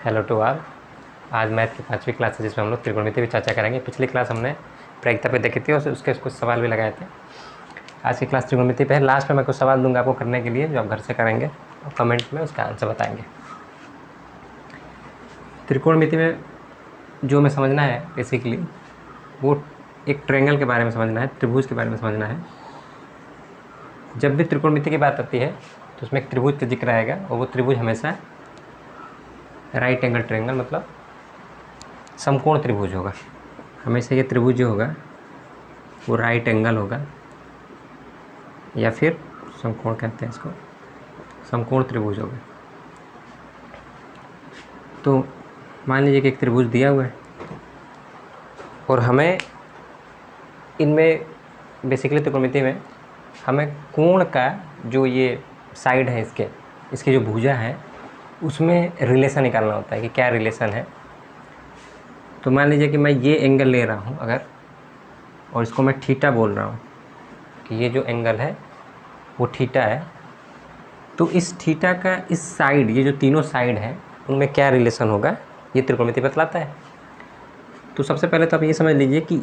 Hello to all. आज math की 5वीं क्लास है जिसमें हम लोग त्रिकोणमिति की चर्चा करेंगे। पिछली क्लास हमने प्रायिकता पे देखी थी और उसके कुछ सवाल भी लगाए थे। आज की क्लास त्रिकोणमिति पे है। लास्ट में मैं कुछ सवाल दूंगा आपको करने के लिए जो आप घर से करेंगे और कमेंट में उसका आंसर बताएंगे। त्रिकोणमिति में जो हमें समझना है बेसिकली वो एक ट्रायंगल के बारे में समझना है, त्रिभुज के बारे में समझना है। जब भी त्रिकोणमिति की बात आती है तो उसमें एक त्रिभुज का जिक्र आएगा और वो त्रिभुज हमेशा राइट एंगल ट्रायंगल मतलब समकोण त्रिभुज होगा। हमेशा ये त्रिभुज जो होगा वो राइट एंगल होगा या फिर समकोण कहते हैं इसको, समकोण त्रिभुज होगा। तो मान लीजिए कि एक त्रिभुज दिया हुआ है और हमें इनमें बेसिकली त्रिकोणमिति में हमें कोण का जो ये साइड है इसकी जो भुजा है उसमें रिलेशन निकालना होता है कि क्या रिलेशन है। तो मान लीजिए कि मैं ये एंगल ले रहा हूँ अगर, और इसको मैं थीटा बोल रहा हूँ कि ये जो एंगल है वो थीटा है, तो इस थीटा का इस साइड, ये जो तीनों साइड हैं उनमें क्या रिलेशन होगा ये त्रिकोणमिति बतलाता है। तो सबसे पहले तो आप ये समझ लीजिए कि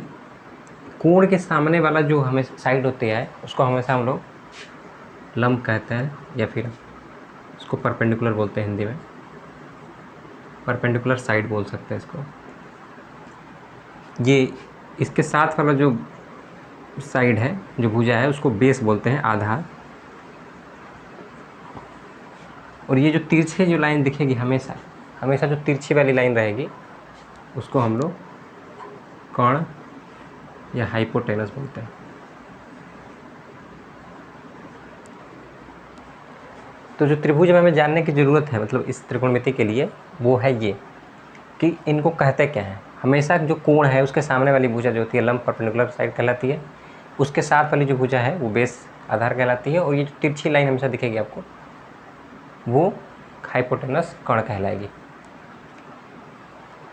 कोण के सामने वाला जो हमें साइड होती है उसको हमेशा हम लोग लंब कहते हैं या फिर उसको परपेंडिकुलर बोलते हैं। हिंदी में परपेंडिकुलर साइड बोल सकते हैं इसको। ये इसके साथ वाला जो साइड है, जो भुजा है, उसको बेस बोलते हैं, आधार। और ये जो तिरछे जो लाइन दिखेगी हमेशा जो तिरछी वाली लाइन रहेगी उसको हम लोग कर्ण या हाइपोटेनस बोलते हैं। तो जो त्रिभुज में हमें जानने की ज़रूरत है मतलब इस त्रिकोणमिति के लिए वो है ये कि इनको कहते क्या हैं। हमेशा जो कोण है उसके सामने वाली भुजा जो होती है लंब परपेंडिकुलर साइड कहलाती है, उसके साथ वाली जो भुजा है वो बेस आधार कहलाती है, और ये जो तिरछी लाइन हमेशा दिखेगी आपको वो हाइपोटेनस कर्ण कहलाएगी।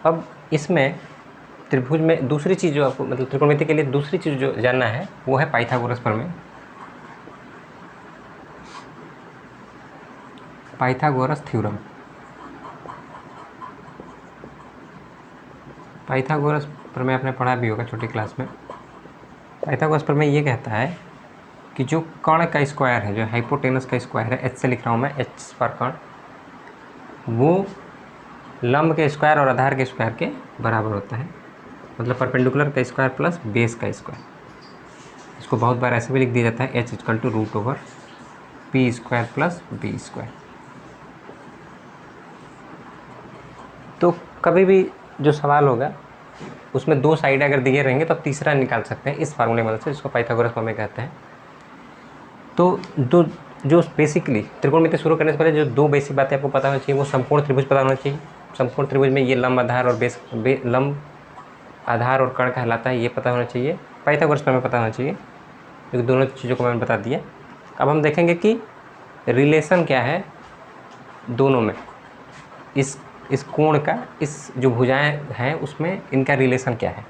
अब इसमें त्रिभुज में दूसरी चीज़ जो आपको मतलब त्रिकोणमिति के लिए दूसरी चीज़ जो जानना है वो है पाइथागोरस प्रमेय। Pythagoras theorem. पाइथागोरस प्रमेय आपने पढ़ा भी होगा छोटी क्लास में। पाइथागोरस प्रमेय ये कहता है कि जो कर्ण का स्क्वायर है, जो हाइपोटेनस का स्क्वायर है, एच से लिख रहा हूँ मैं, एच पर कर्ण, वो लंब के स्क्वायर और आधार के स्क्वायर के बराबर होता है। मतलब परपेंडिकुलर का स्क्वायर प्लस बेस का स्क्वायर। इसको बहुत बार ऐसे भी लिख दिया जाता है, H equal to root over P square plus B square. तो कभी भी जो सवाल होगा उसमें दो साइड अगर दिए रहेंगे तो आप तीसरा निकाल सकते हैं इस फार्मूले मदद से, जिसको पाइथागोरस प्रमेय कहते हैं। तो जो बेसिकली त्रिकोणमिति शुरू करने से पहले जो दो बेसिक बातें आपको पता होनी चाहिए वो समकोण त्रिभुज पता होना चाहिए। समकोण त्रिभुज में ये लंब आधार और लंब आधार और कर्ण कहलाता है, ये पता होना चाहिए। पाइथागोरस प्रमेय पता होना चाहिए, क्योंकि दोनों चीज़ों को मैंने बता दिया। अब हम देखेंगे कि रिलेशन क्या है दोनों में, इस कोण का, इस जो भुजाएं हैं उसमें इनका रिलेशन क्या है।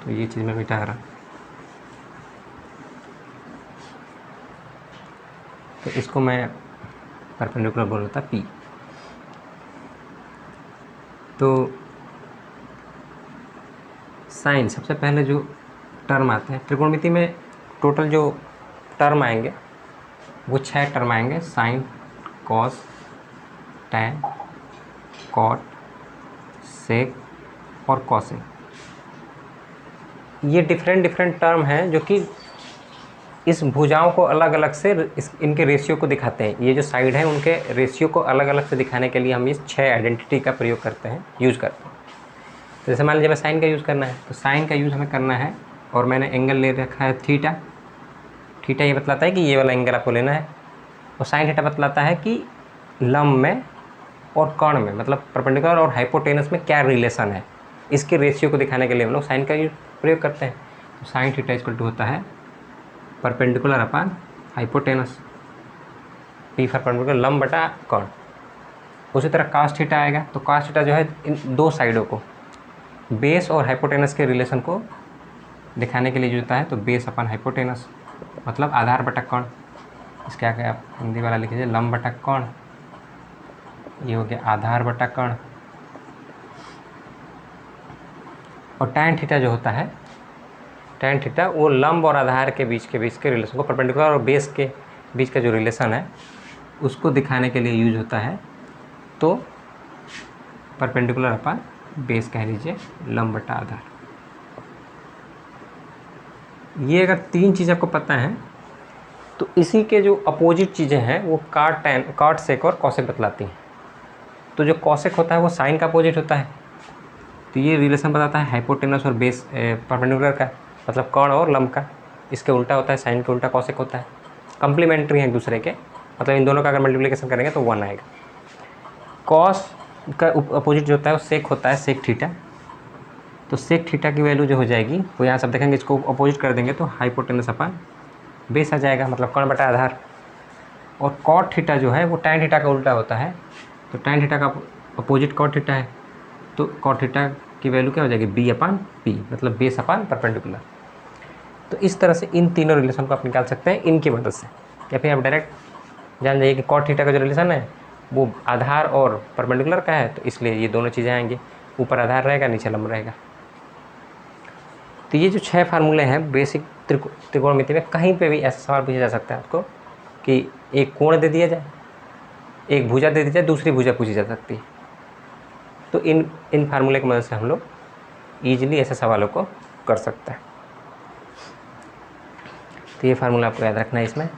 तो ये चीज़ मैं मिटा रहा, तो इसको मैं परपेंडिकुलर बोल रहा था पी। तो साइन, सबसे पहले जो टर्म आते हैं त्रिकोणमिति में, टोटल जो टर्म आएंगे वो 6 टर्म आएंगे। Sign, cos, tan, cot, sec और कॉसेक। ये डिफरेंट टर्म हैं जो कि इस भुजाओं को अलग अलग से इनके रेशियो को दिखाते हैं। ये जो साइड है उनके रेशियो को अलग अलग से दिखाने के लिए हम इस 6 आइडेंटिटी का प्रयोग करते हैं, यूज़ करते हैं। तो जैसे मान लीजिए मैं साइन का यूज़ करना है तो साइन का यूज़ हमें करना है, और मैंने एंगल ले रखा है थीटा। थीटा ये बतलाता है कि ये वाला एंगल आपको लेना है, और साइन थीटा बतलाता है कि लंब में और कर्ण में मतलब परपेंडिकुलर और हाइपोटेनस में क्या रिलेशन है। इसके रेशियो को दिखाने के लिए हम लोग साइन का प्रयोग करते हैं। तो साइन थीटा इक्वल टू होता है perpendicular upon hypotenuse, P for perpendicular, लंब बटा कर्ण। उसी तरह कास थीटा आएगा, तो कास थीटा जो है इन दो साइडों को, बेस और हाइपोटेनस के रिलेशन को दिखाने के लिए जो होता है, तो बेस अपन हाइपोटेनस मतलब आधार बटा कर्ण। इसके आगे आप हिंदी वाला लिख लीजिए लंब बटा कर्ण। ये हो गया आधार बटा कर्ण। और tan थीटा जो होता है, tan थीटा वो लंब और आधार के बीच के रिलेशन को, परपेंडिकुलर और बेस के बीच का जो रिलेशन है उसको दिखाने के लिए यूज होता है। तो परपेंडिकुलर अपन बेस कह लीजिए, लंब बटा आधार। ये अगर तीन चीज़ आपको पता है तो इसी के जो अपोजिट चीज़ें हैं वो कॉट सेक और कॉसेक बतलाती हैं। तो जो कॉसेक होता है वो साइन का अपोजिट होता है, तो ये रिलेशन बताता है हाइपोटेनस और बेस परपेंडिकुलर का, मतलब कर्ण और लंब का। इसके उल्टा होता है, साइन के उल्टा कॉसेक होता है। कंप्लीमेंट्री हैं एक दूसरे के, मतलब इन दोनों का अगर मल्टीप्लिकेशन करेंगे तो 1 आएगा। कॉस का अपोजिट जो होता है वो सेक होता है, सेक थीटा। तो सेक थीटा की वैल्यू जो हो जाएगी वो यहाँ सब देखेंगे, इसको अपोजिट कर देंगे तो हाइपोटेनस अपन बेस आ जाएगा, मतलब कर्ण बटा आधार। और कॉट थीटा जो है वो टैन थीटा का उल्टा होता है, तो टैन थीटा का अपोजिट कॉट थीटा है, तो कॉट थीटा की वैल्यू क्या हो जाएगी, बी अपान पी, मतलब बेस अपान परपेंडिकुलर। तो इस तरह से इन तीनों रिलेशन को आप निकाल सकते हैं इनकी मदद से, या फिर आप डायरेक्ट जान जाइए कि कॉट थीटा का जो रिलेशन है वो आधार और परपेंडिकुलर का है, तो इसलिए ये दोनों चीज़ें आएंगी, ऊपर आधार रहेगा नीचे लंब रहेगा। तो ये जो 6 फार्मूले हैं बेसिक त्रिकोणमिति में, कहीं पे भी ऐसा सवाल पूछा जा सकता है आपको कि एक कोण दे दिया जाए, एक भुजा दे दी जाए, दूसरी भुजा पूछी जा सकती है, तो इन फार्मूले की मदद से हम लोग ईजिली ऐसे सवालों को कर सकते हैं। तो ये फार्मूला आपको याद रखना है इसमें।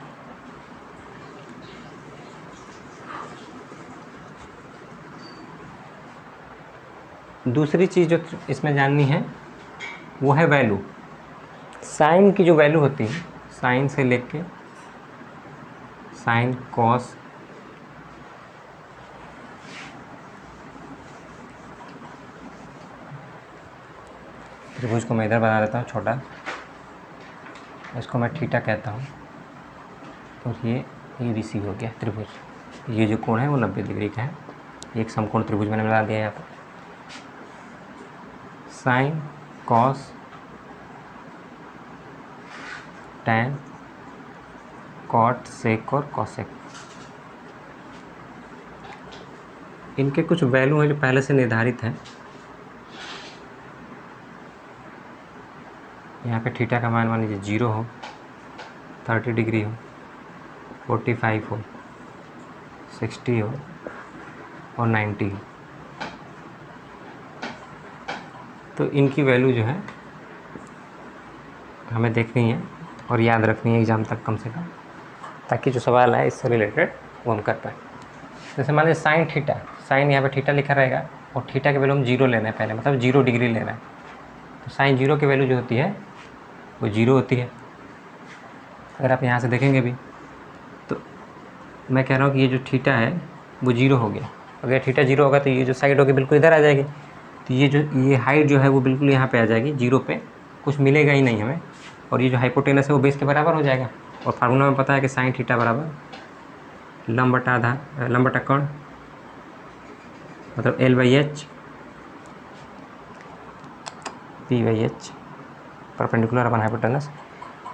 दूसरी चीज़ जो इसमें जाननी है वो है वैल्यू। साइन की जो वैल्यू होती है, साइन से लेके साइन कॉस त्रिभुज को मैं इधर बना देता हूँ छोटा, इसको मैं थीटा कहता हूँ, और ये ABC हो गया त्रिभुज। ये जो कोण है वो 90 डिग्री का है, एक समकोण त्रिभुज मैंने बना दिया यहाँ पर। Sine cos tan cot sec और कॉसेक, इनके कुछ वैल्यू हैं जो पहले से निर्धारित हैं। यहाँ पे थीटा का मान लीजिए 0 हो, 30 डिग्री हो, 45 हो, 60 हो और 90 हो। तो इनकी वैल्यू जो है हमें देखनी है और याद रखनी है एग्ज़ाम तक कम से कम, ताकि जो सवाल है इससे रिलेटेड वो हम कर पाएँ। जैसे मान लीजिए साइन थीटा, साइन यहाँ पे थीटा लिखा रहेगा और थीटा की वैल्यू हम 0 लेना है पहले, मतलब 0 डिग्री लेना है। तो साइन 0 की वैल्यू जो होती है वो 0 होती है। अगर आप यहाँ से देखेंगे भी तो मैं कह रहा हूँ कि ये जो थीटा है वो 0 हो गया। अगर थीटा 0 होगा तो ये जो साइड होगी बिल्कुल इधर आ जाएगी, तो ये हाइट जो है वो बिल्कुल यहाँ पे आ जाएगी, 0 पे कुछ मिलेगा ही नहीं हमें, और ये जो हाइपोटेनस है वो बेस के बराबर हो जाएगा। और फार्मूला में पता है कि साइन थीटा बराबर लंब बटा आधार, लंब बटा कर्ण, मतलब L/H P/H perpendicular upon hypotenuse.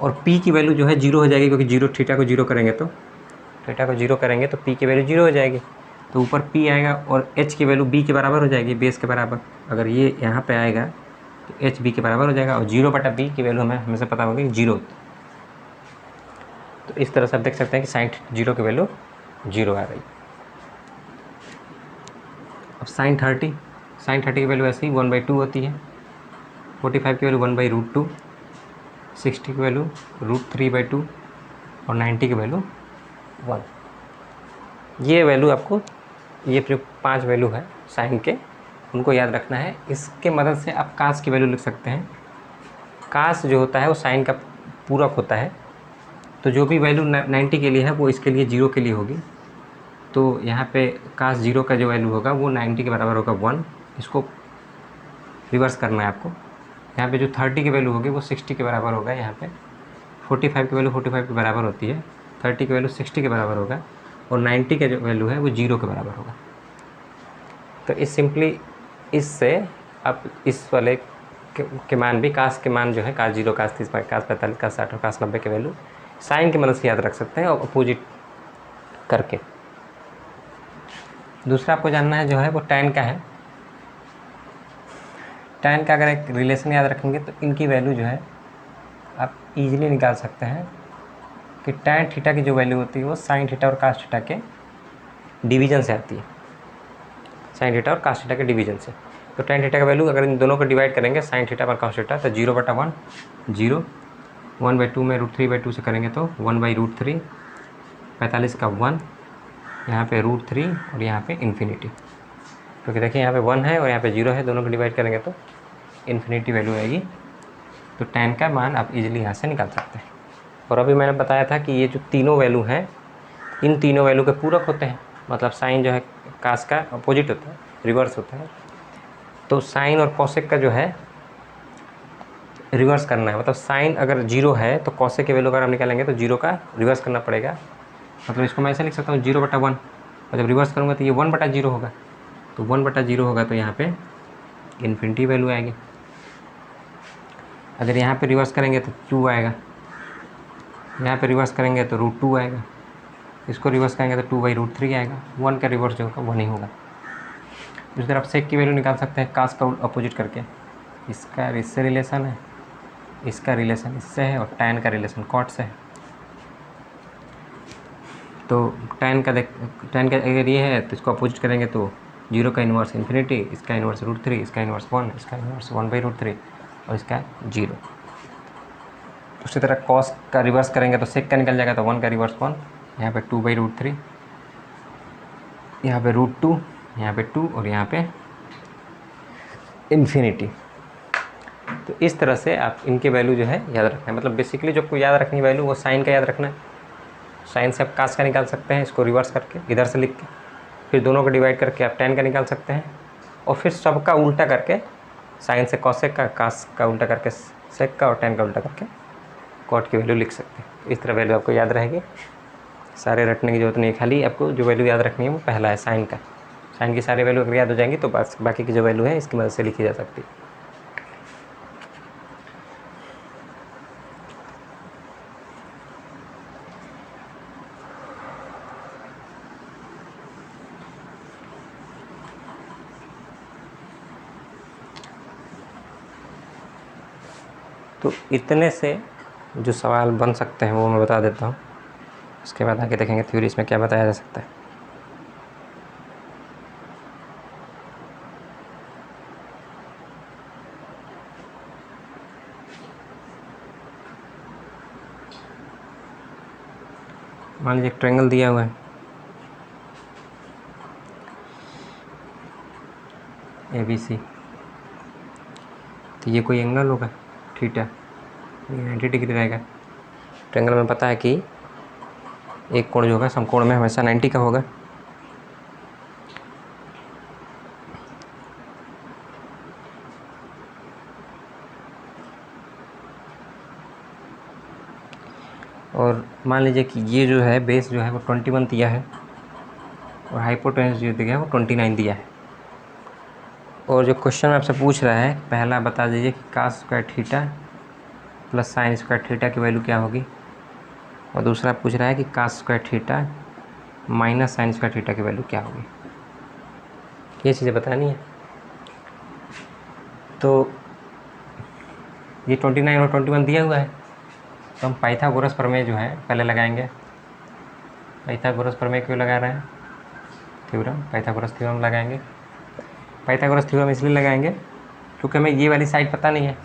और P की वैल्यू जो है 0 हो जाएगी, क्योंकि 0 थीटा को 0 करेंगे तो P की वैल्यू 0 हो जाएगी, तो ऊपर P आएगा और H की वैल्यू B के बराबर हो जाएगी, बेस के बराबर। अगर ये यहाँ पे आएगा तो H B के बराबर हो जाएगा, और 0 बटा B की वैल्यू हमें हमेशा पता होगी 0। तो इस तरह से आप देख सकते हैं कि साइन 0 की वैल्यू 0 आ रही। अब साइन 30 की वैल्यू ऐसे ही 1/2 होती है, 45 की वैल्यू 1/√2, 60 की वैल्यू √3/2 और 90 की वैल्यू 1। ये वैल्यू आपको, ये जो 5 वैल्यू है साइन के, उनको याद रखना है। इसके मदद से आप कास की वैल्यू लिख सकते हैं। कास जो होता है वो साइन का पूरक होता है, तो जो भी वैल्यू 90 के लिए है वो इसके लिए 0 के लिए होगी। तो यहाँ पे कास 0 का जो वैल्यू होगा वो 90 के बराबर होगा 1। इसको रिवर्स करना है आपको। यहाँ पे जो 30 की वैल्यू होगी वो 60 के बराबर होगा। यहाँ पे 45 की वैल्यू 45 के बराबर होती है, 30 की वैल्यू 60 के बराबर होगा, और 90 का जो वैल्यू है वो 0 के बराबर होगा। तो इससे आप इस वाले के मान भी, कास के मान जो है कास 0, कास 30, कास 45, कास 60 और कास 90 के वैल्यू साइन की मदद से याद रख सकते हैं, और अपोजिट करके। दूसरा आपको जानना है जो है वो tan का है। tan का अगर एक रिलेशन याद रखेंगे तो इनकी वैल्यू जो है आप इजीली निकाल सकते हैं कि tan थीटा की जो वैल्यू होती है वो sin थीटा और cos थीटा के डिवीजन से आती है, sin थीटा और cos थीटा के डिवीजन से। तो tan थीटा का वैल्यू अगर इन दोनों को डिवाइड करेंगे sin थीटा पर cos थीटा तो 0/1 0, 1/2 में √3/2 से करेंगे तो 1/√3, 45 का 1, यहाँ पे √3 और यहाँ पे इन्फिनिटी, क्योंकि देखिए यहाँ पे 1 है और यहाँ पे 0 है, दोनों को डिवाइड करेंगे तो इन्फिनिटी वैल्यू आएगी। तो tan का मान आप इजीली यहाँ से निकाल सकते हैं। और अभी मैंने बताया था कि ये जो तीनों वैल्यू हैं इन तीनों वैल्यू के पूरक होते हैं, मतलब साइन जो है कास का अपोजिट होता है, रिवर्स होता है। तो साइन और कॉसेक का जो है रिवर्स करना है, मतलब साइन अगर 0 है तो कॉसेक के वैल्यू अगर हम निकालेंगे तो 0 का रिवर्स करना पड़ेगा। मतलब इसको मैं ऐसे लिख सकता हूँ 0/1, और जब रिवर्स करूँगा तो ये 1/0 होगा। तो 1/0 होगा तो यहाँ पे इन्फिनिटी वैल्यू आएगी। अगर यहाँ पे रिवर्स करेंगे तो 2 आएगा, यहाँ पे रिवर्स करेंगे तो √2 आएगा, इसको रिवर्स करेंगे तो 2/√3 आएगा। 1 का रिवर्स जो होगा 1 ही होगा। उस तरफ सेक की वैल्यू निकाल सकते हैं कास का अपोजिट करके, इसका इससे रिलेशन है, इसका रिलेशन इससे है, और tan का रिलेशन कॉट से है। तो tan का अगर ये है तो इसको अपोजिट करेंगे तो 0 का इन्वर्स इन्फिनिटी, इसका इन्वर्स √3, इसका इन्वर्स 1, इसका इन्वर्स 1/√3 और इसका 0। उसी तरह कॉस का रिवर्स करेंगे तो सेक का निकल जाएगा, तो 1 का रिवर्स 1, यहाँ पे 2/√3, यहाँ पे √2, यहाँ पे 2 और यहाँ पे इन्फिनिटी। तो इस तरह से आप इनके वैल्यू जो है याद रखना है। मतलब बेसिकली जो आपको याद रखनी वैल्यू वो साइन का याद रखना है। साइन से आप कास का निकाल सकते हैं, इसको रिवर्स करके इधर से लिख के, फिर दोनों को डिवाइड करके आप tan का निकाल सकते हैं, और फिर सबका उल्टा करके साइन से कॉसेक का, कास का उल्टा करके सेक का, और tan का उल्टा करके कॉट की वैल्यू लिख सकते हैं। इस तरह वैल्यू आपको याद रहेगी, सारे रटने की जरूरत नहीं है। खाली आपको जो वैल्यू याद रखनी है वो पहला है साइन का। साइन की सारी वैल्यू अगर याद हो जाएंगी तो बस बाकी की जो वैल्यू है इसकी मदद से लिखी जा सकती है। तो इतने से जो सवाल बन सकते हैं वो मैं बता देता हूँ, उसके बाद आगे देखेंगे थ्योरी इसमें क्या बताया जा सकता है। मान लीजिए एक ट्रायंगल दिया हुआ है, ABC, तो ये कोई एंगल होगा थीटा, ये 90 डिग्री रहेगा। ट्रायंगल में पता है कि एक कोण जो होगा समकोण में हमेशा 90 का होगा। और मान लीजिए कि ये जो है बेस जो है वो 21 दिया है, और हाइपोटेन्यूस जो दिया है वो 29 दिया है। और जो क्वेश्चन आपसे पूछ रहा है, पहला बता दीजिए कि cos square theta plus sine square theta की वैल्यू क्या होगी, और दूसरा पूछ रहा है कि cos square theta minus sine square theta की वैल्यू क्या होगी। ये चीज़ें बतानी है। तो ये 29 और 21 दिया हुआ है, तो हम पाइथागोरस प्रमेय जो है पहले लगाएंगे। पाइथागोरस प्रमेय क्यों लगा रहे हैं, थ्योरम, पाइथागोरस थ्योरम लगाएंगे। पाइथागोरस थ्योरम इसलिए लगाएंगे क्योंकि हमें ये वाली साइड पता नहीं है,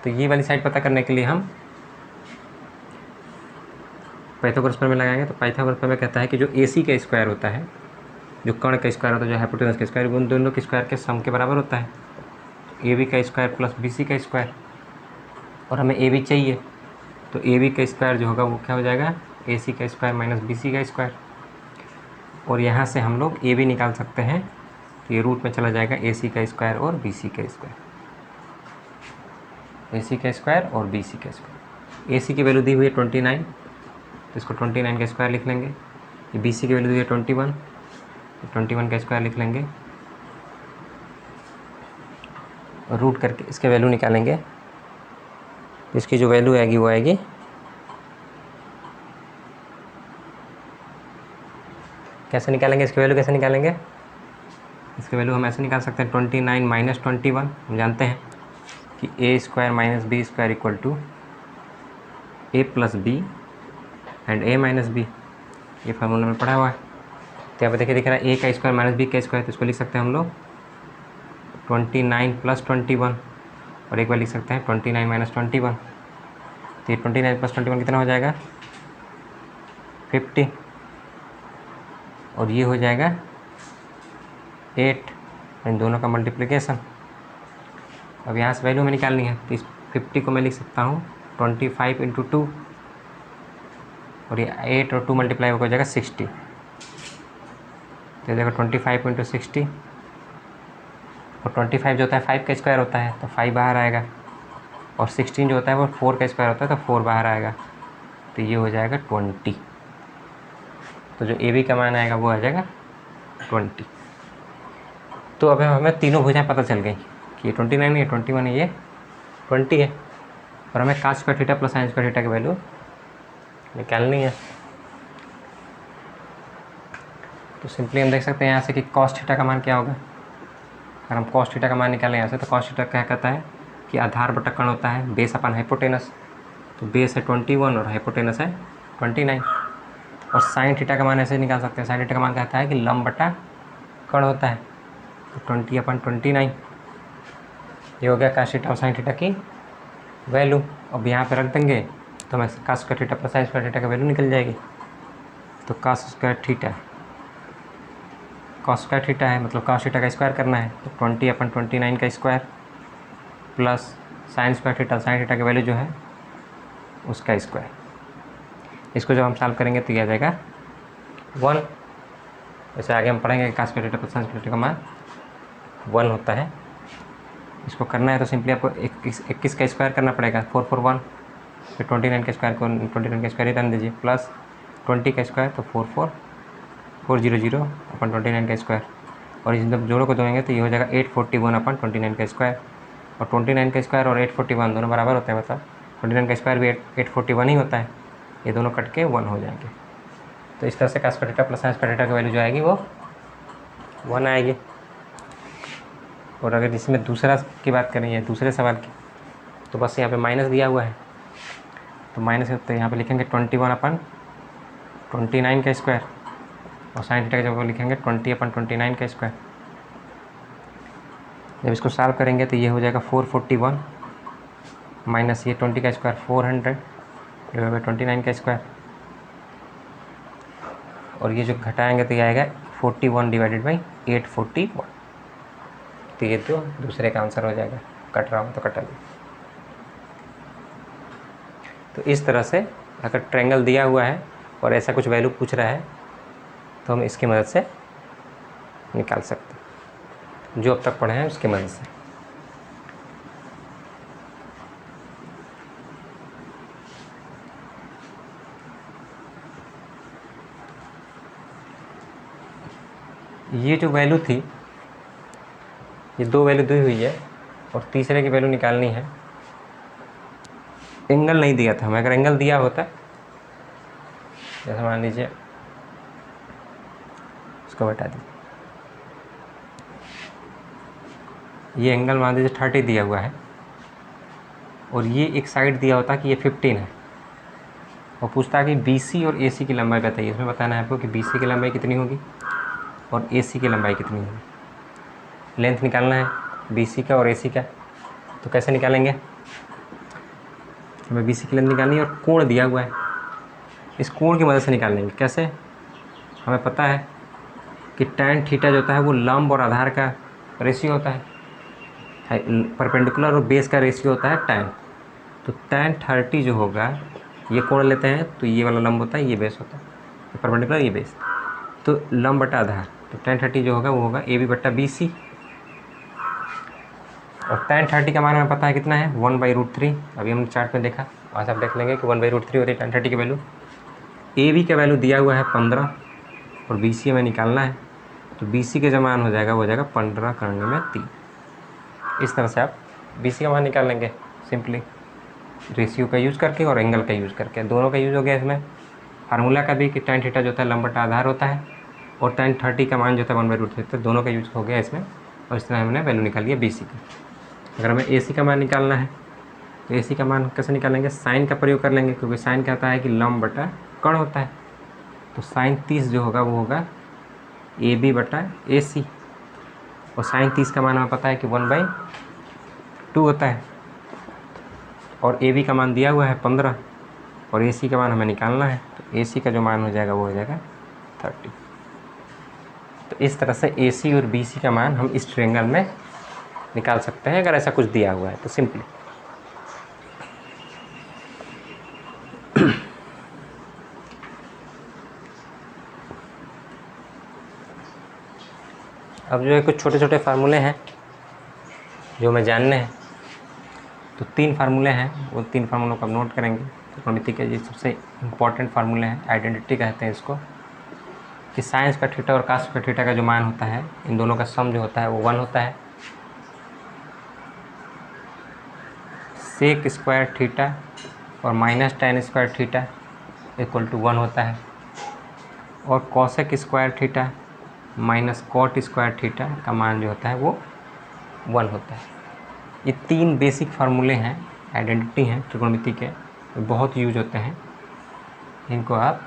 तो ये वाली साइड पता करने के लिए हम पाइथागोरस प्रमेय लगाएंगे। तो पाइथागोरस प्रमेय कहता है कि जो AC का स्क्वायर होता है, जो कर्ण का स्क्वायर होता है, जो हाइपोटेनस का स्क्वायर, उन दोनों के स्क्वायर के सम के बराबर होता है। AB का स्क्वायर प्लस BC का स्क्वायर, और हमें AB चाहिए, तो AB का स्क्वायर जो होगा वो क्या हो जाएगा, AC का स्क्वायर माइनस BC का स्क्वायर। और यहाँ से हम लोग AB निकाल सकते हैं, तो ये रूट में चला जाएगा AC का स्क्वायर और BC का स्क्वायर, AC का स्क्वायर और BC का स्क्वायर। AC की वैल्यू दी हुई है 29, तो इसको 29 का स्क्वायर लिख लेंगे। ये BC की वैल्यू दी है 21, तो 21 का स्क्वायर लिख लेंगे, और रूट करके इसके वैल्यू निकालेंगे। इसकी जो वैल्यू आएगी वो आएगी कैसे निकालेंगे इसकी वैल्यू, कैसे निकालेंगे इसकी वैल्यू हम ऐसे निकाल सकते हैं 29 माइनस 21। हम जानते हैं कि A square minus B square equal to A plus B and A minus B, ये फार्मूला में पढ़ा हुआ है। तो यहाँ पे देखिए दिख रहा है ए का स्क्वायर माइनस बी का स्क्वायर, तो इसको लिख सकते हैं हम लोग 29 प्लस 21, और एक बार लिख सकते हैं 29 माइनस 21। तो ये 29 प्लस 21 कितना हो जाएगा 50, और ये हो जाएगा 8, इन दोनों का मल्टीप्लिकेशन। अब यहाँ से वैल्यू हमें निकालनी है, तो इस 50 को मैं लिख सकता हूँ 25 इंटू 2, और ये 8 और 2 मल्टीप्लाई हो जाएगा 60। तो देखो 25 इंटू 60, और 25 जो होता है 5 का स्क्वायर होता है, तो 5 बाहर आएगा, और 16 जो होता है वो 4 का स्क्वायर होता है, तो 4 बाहर आएगा, तो ये हो जाएगा 20। तो जो ए बी का मान आएगा वो आ जाएगा 20। तो अब हमें तीनों भुजाएं पता चल गई कि ये 29 है, 21 है, ये 20 है, और हमें cos square theta plus sin square theta की वैल्यू निकालनी है। तो सिंपली हम देख सकते हैं यहाँ से कि cos थीटा का मान क्या होगा। अगर हम cos थीटा का मान निकालें यहाँ से, तो cos थीटा क्या कहता है कि आधार बटा कण होता है बेस अपन हाइपोटेनस, तो बेस है 21 और हाइपोटेनस है 29। और sin थीटा का मान ऐसे निकाल सकते हैं, sin थीटा का मान कहता है कि लंब बटा कण होता है, तो 20/29, ये हो गया cos थीटा और sin थीटा की वैल्यू। अब यहाँ पे रख देंगे तो हमें cos square theta plus sin square theta की वैल्यू निकल जाएगी। तो cos स्क्वायर थीटा है, मतलब cos थीटा का स्क्वायर करना है, तो 20/29 का square plus sin square theta, sin theta की वैल्यू जो है उसका स्क्वायर। इसको जब हम सॉल्व करेंगे तो ये आ जाएगा 1। वैसे आगे हम पढ़ेंगे कि cos square theta plus sin square theta का मान 1 होता है। इसको करना है तो सिंपली आपको 21 का स्क्वायर करना पड़ेगा, 441, फिर 29 का स्क्वायर को 29 का स्क्वायर ही रन दीजिए, प्लस 20 का स्क्वायर, तो 44400/29 का स्क्वायर, और इस जब जोड़ों को जोड़ेंगे तो ये हो जाएगा 841/29 का स्क्वायर। और 29 का स्क्वायर और 841 दोनों बराबर होते हैं, मतलब 29 का स्क्वायर भी 841 ही होता है, ये दोनों कट के 1 हो जाएंगे। तो इस तरह से cos square theta plus sin square theta की वैल्यू जो आएगी वो 1 आएगी। और अगर इसमें दूसरा की बात करें, दूसरे सवाल की, तो बस यहाँ पे माइनस दिया हुआ है, तो माइनस तो यहाँ पे लिखेंगे 21/29 का स्क्वायर, और sin थीटा की जगह लिखेंगे 20/29 का स्क्वायर। जब इसको सॉल्व करेंगे तो ये हो जाएगा 441 माइनस ये 20 का स्क्वायर 400/29 का स्क्वायर, और ये जो घटाएंगे तो ये आएगा 41/841। तो ये तो दूसरे का आंसर हो जाएगा, कट रहा हूँ तो कटा ली। तो इस तरह से अगर ट्रायंगल दिया हुआ है और ऐसा कुछ वैल्यू पूछ रहा है तो हम इसकी मदद से निकाल सकते हैं, जो अब तक पढ़े हैं उसकी मदद से। ये जो वैल्यू थी, ये 2 वैल्यू दी हुई है और तीसरे की वैल्यू निकालनी है। एंगल नहीं दिया था हमें, अगर एंगल दिया होता, जैसे मान लीजिए इसको बता दीजिए, ये एंगल मान लीजिए 30 दिया हुआ है, और ये एक साइड दिया होता कि ये 15 है, और पूछता है कि BC और AC की लंबाई बताइए। इसमें बताना है आपको कि BC की लंबाई कितनी होगी और AC की लंबाई कितनी होगी। लेंथ निकालना है BC का और AC का, तो कैसे निकालेंगे, हमें BC की लेंथ निकालनी है और कोण दिया हुआ है, इस कोण की मदद से निकालेंगे। कैसे, हमें पता है कि tan थीटा जो होता है वो लंब और आधार का रेशियो होता है, परपेंडिकुलर और बेस का रेशियो होता है tan। तो tan 30 जो होगा, ये कोण लेते हैं तो ये वाला लंब होता है, ये बेस होता है, परपेंडिकुलर ये बेस, तो लंब बटा आधार, तो tan 30 जो होगा वो होगा AB/BC। और tan 30 का मान हमें पता है कितना है, 1/√3। अभी हमने चार्ट में देखा, वहाँ से आप देख लेंगे कि 1/√3 होती है tan 30 की वैल्यू। AB का वैल्यू दिया हुआ है 15 और BC हमें निकालना है, तो BC के जो मान हो जाएगा वो हो जाएगा 15/3। इस तरह से आप BC का मान निकाल लेंगे सिंपली रेशियो का यूज़ करके और एंगल का यूज़ करके, दोनों का यूज़ हो गया इसमें। फार्मूला का भी कि tan थीटा जो होता है लंब बटा आधार होता है, और tan 30 का मान जो था 1/√3, तो दोनों का यूज हो गया इसमें, और इस तरह हमने वैल्यू निकाल लिया BC का। अगर हमें AC का मान निकालना है तो AC का मान कैसे निकालेंगे, साइन का प्रयोग कर लेंगे, क्योंकि साइन कहता है कि लंब बटा कर्ण होता है। तो साइन 30 जो होगा वो होगा AB बटा AC, और साइन 30 का मान हमें पता है कि 1/2 होता है, और AB का मान दिया हुआ है 15, और AC का मान हमें निकालना है, तो AC का जो मान हो जाएगा वो हो जाएगा 30। तो इस तरह से AC और BC का मान हम इस ट्रायंगल में निकाल सकते हैं अगर ऐसा कुछ दिया हुआ है तो सिंपली। अब जो है कुछ छोटे छोटे फार्मूले हैं जो हमें जानने हैं, तो 3 फार्मूले हैं, वो 3 फार्मूलों को हम नोट करेंगे। त्रिकोणमिति के ये सबसे इम्पॉर्टेंट फार्मूले हैं, आइडेंटिटी कहते हैं इसको, कि साइन स्क्वायर थीटा और कॉस स्क्वायर थीटा का जो मान होता है, इन दोनों का सम जो होता है वो 1 होता है। सेक स्क्वायर थीटा और minus tan square theta equal to 1 होता है, और cosec square theta minus cot square theta का मान जो होता है वो 1 होता है। ये 3 बेसिक फार्मूले हैं, आइडेंटिटी हैं त्रिकोणमिति के, बहुत यूज होते हैं। इनको आप